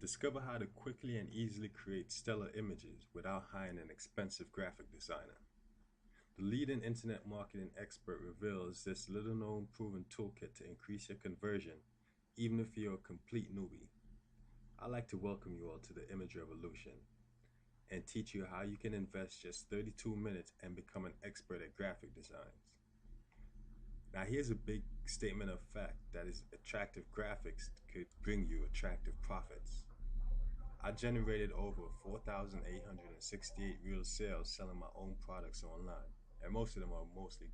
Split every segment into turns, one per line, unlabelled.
Discover how to quickly and easily create stellar images without hiring an expensive graphic designer. The leading internet marketing expert reveals this little known proven toolkit to increase your conversion, even if you're a complete newbie. I'd like to welcome you all to the Image Revolution and teach you how you can invest just 32 minutes and become an expert at graphic designs. Now, here's a big statement of fact that is attractive graphics could bring you attractive profits. I generated over 4,868 real sales selling my own products online, and most of them are mostly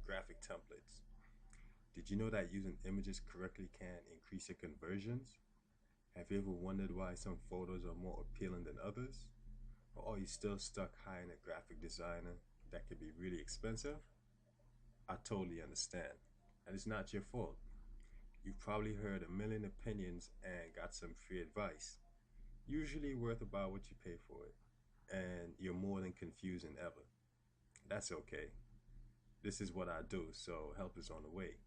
graphic templates. Did you know that using images correctly can increase your conversions? Have you ever wondered why some photos are more appealing than others? Or are you still stuck hiring a graphic designer that could be really expensive? I totally understand, and it's not your fault. You've probably heard a million opinions and got some free advice, usually worth about what you pay for it, and you're more than confused than ever. That's okay. This is what I do, so help is on the way.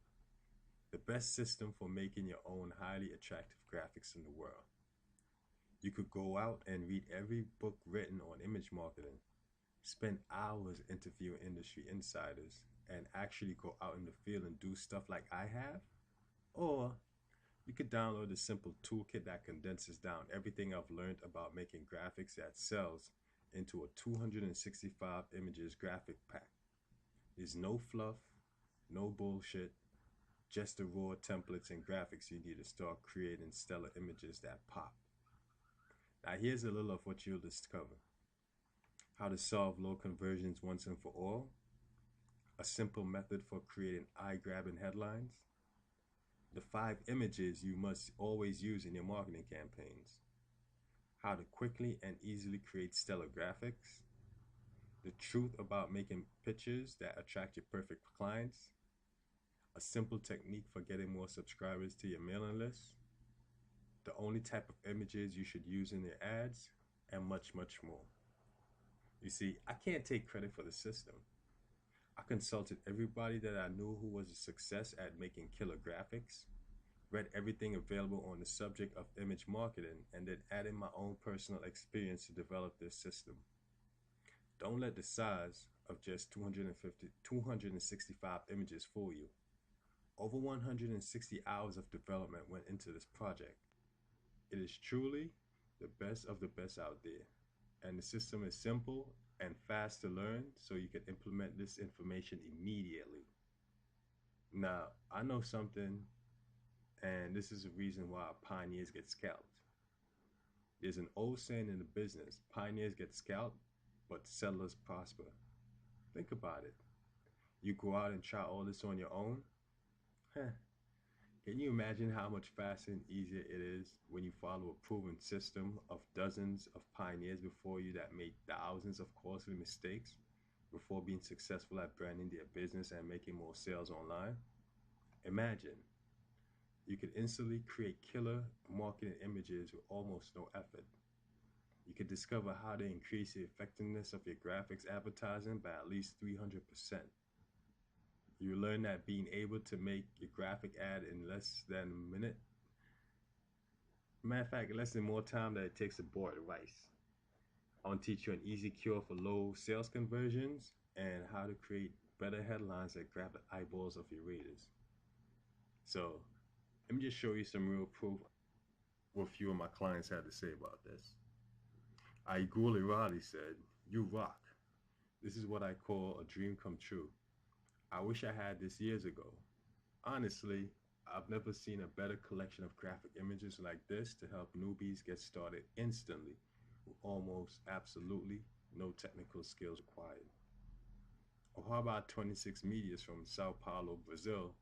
The best system for making your own highly attractive graphics in the world. You could go out and read every book written on image marketing, spend hours interviewing industry insiders, and actually go out in the field and do stuff like I have. Or you could download a simple toolkit that condenses down everything I've learned about making graphics that sells into a 265 images graphic pack. There's no fluff, no bullshit, just the raw templates and graphics you need to start creating stellar images that pop. Now here's a little of what you'll discover. How to solve low conversions once and for all. A simple method for creating eye-grabbing headlines. The 5 images you must always use in your marketing campaigns. How to quickly and easily create stellar graphics. The truth about making pictures that attract your perfect clients. A simple technique for getting more subscribers to your mailing list. The only type of images you should use in your ads, and much, much more. You see, I can't take credit for the system. I consulted everybody that I knew who was a success at making killer graphics, read everything available on the subject of image marketing, and then added my own personal experience to develop this system. Don't let the size of just 265 images fool you. Over 160 hours of development went into this project. It is truly the best of the best out there, and the system is simple and fast to learn, so you can implement this information immediately. Now, I know something, and this is the reason why pioneers get scalped. There's an old saying in the business: pioneers get scalped, but settlers prosper. Think about it. You go out and try all this on your own? Can you imagine how much faster and easier it is when you follow a proven system of dozens of pioneers before you that made thousands of costly mistakes before being successful at branding their business and making more sales online? Imagine you could instantly create killer marketing images with almost no effort. You could discover how to increase the effectiveness of your graphics advertising by at least 300%. You learn that being able to make your graphic ad in less than a minute, matter of fact, less than more time than it takes to boil rice. I want to teach you an easy cure for low sales conversions and how to create better headlines that grab the eyeballs of your readers. So let me just show you some real proof what a few of my clients had to say about this. Aigul Irali said, "You rock. This is what I call a dream come true. I wish I had this years ago. Honestly, I've never seen a better collection of graphic images like this to help newbies get started instantly with almost absolutely no technical skills required." Or how about 26 Medias from Sao Paulo, Brazil?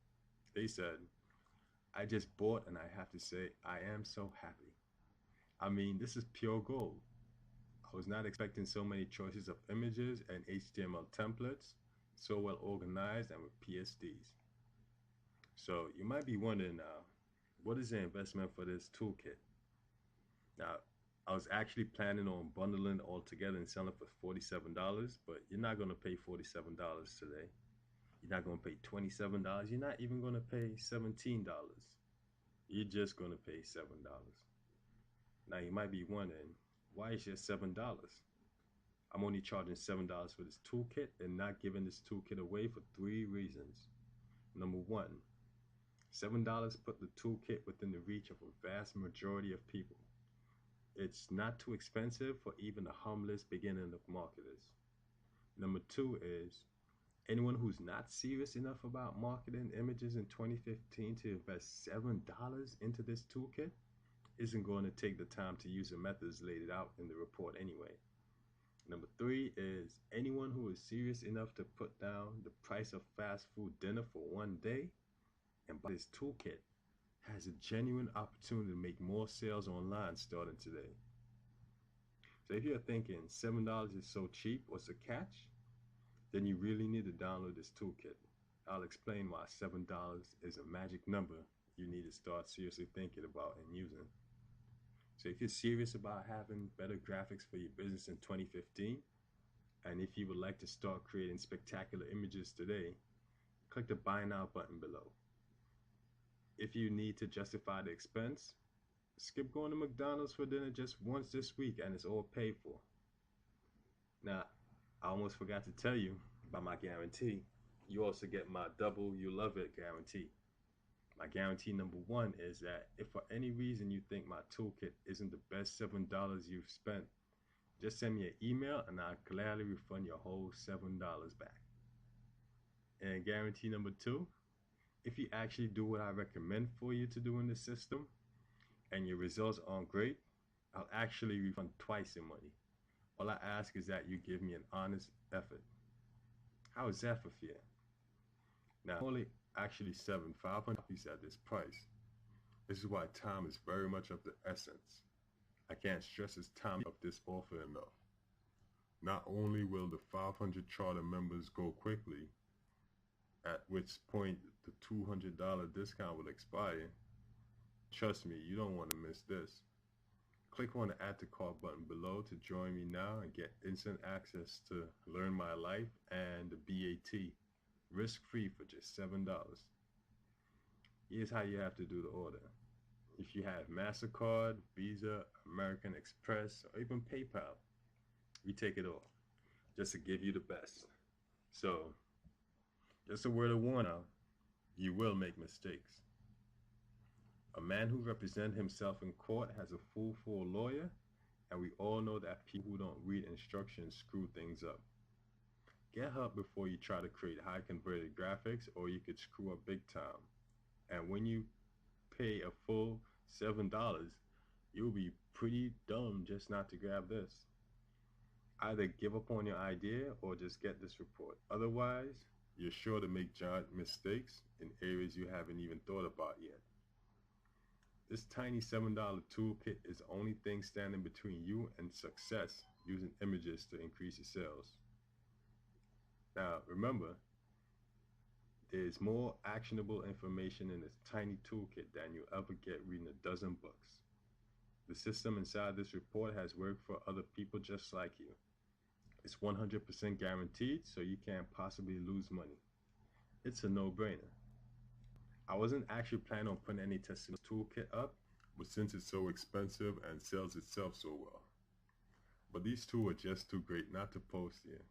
They said, "I just bought and I have to say I am so happy. I mean, this is pure gold. I was not expecting so many choices of images and HTML templates, so well organized and with PSDs." So you might be wondering now, what is the investment for this toolkit? Now, I was actually planning on bundling it all together and selling it for $47, but you're not going to pay $47 today. You're not going to pay $27. You're not even going to pay $17. You're just going to pay $7. Now you might be wondering, why is just $7? I'm only charging $7 for this toolkit and not giving this toolkit away for 3 reasons. Number one, $7 put the toolkit within the reach of a vast majority of people. It's not too expensive for even the humblest beginning of marketers. Number two is, anyone who's not serious enough about marketing images in 2015 to invest $7 into this toolkit isn't going to take the time to use the methods laid out in the report anyway. Number three is, anyone who is serious enough to put down the price of fast food dinner for one day and buy this toolkit has a genuine opportunity to make more sales online starting today. So if you're thinking $7 is so cheap, what's the catch? Then you really need to download this toolkit. I'll explain why $7 is a magic number you need to start seriously thinking about and using. So if you're serious about having better graphics for your business in 2015, and if you would like to start creating spectacular images today, click the Buy Now button below. If you need to justify the expense, skip going to McDonald's for dinner just once this week and it's all paid for. Now, I almost forgot to tell you about my guarantee. You also get my double you love it guarantee. My guarantee number one is that if for any reason you think my toolkit isn't the best $7 you've spent, just send me an email and I'll gladly refund your whole $7 back. And guarantee number two, if you actually do what I recommend for you to do in the system and your results aren't great, I'll actually refund twice your money. All I ask is that you give me an honest effort. How is that for fair? Now, only actually 500 copies at this price. This is why time is very much of the essence. I can't stress this time of this offer enough. Not only will the 500 charter members go quickly, at which point the $200 discount will expire, trust me, you don't want to miss this. Click on the Add to Cart button below to join me now and get instant access to Learn My Life and the BAT, risk-free for just $7. Here's how you have to do the order. If you have MasterCard, Visa, American Express, or even PayPal, we take it all, just to give you the best. So, just a word of warning, you will make mistakes. A man who represents himself in court has a fool for a lawyer, and we all know that people who don't read instructions screw things up. Get help before you try to create high converted graphics, or you could screw up big time. And when you pay a full $7, you'll be pretty dumb just not to grab this. Either give up on your idea or just get this report. Otherwise, you're sure to make giant mistakes in areas you haven't even thought about yet. This tiny $7 toolkit is the only thing standing between you and success using images to increase your sales. Now, remember, there's more actionable information in this tiny toolkit than you'll ever get reading a dozen books. The system inside this report has worked for other people just like you. It's 100% guaranteed, so you can't possibly lose money. It's a no-brainer. I wasn't actually planning on putting any testing toolkit up, but since it's so expensive and sells itself so well. But these two are just too great not to post here.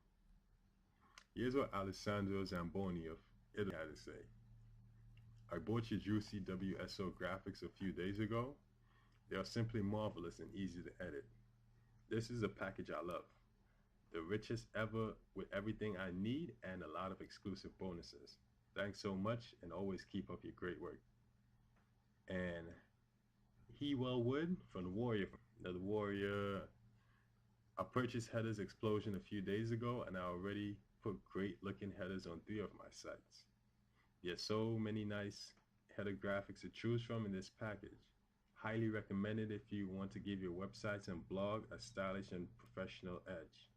Here's what Alessandro Zamboni of Italy had to say. I bought your juicy WSO graphics a few days ago. They are simply marvelous and easy to edit. This is a package I love. The richest ever with everything I need and a lot of exclusive bonuses. Thanks so much and always keep up your great work. And he Wood from the Warrior. I purchased Headers Explosion a few days ago and I already put great looking headers on 3 of my sites. There's so many nice header graphics to choose from in this package. Highly recommended if you want to give your websites and blog a stylish and professional edge.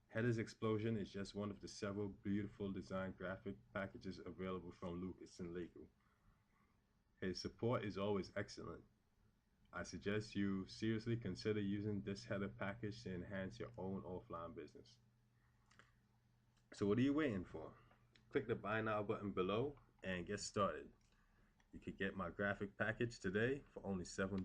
Headers Explosion is just one of the several beautiful design graphic packages available from Lucas and Lego. His support is always excellent. I suggest you seriously consider using this header package to enhance your own offline business. So what are you waiting for? Click the Buy Now button below and get started. You can get my graphic package today for only $7.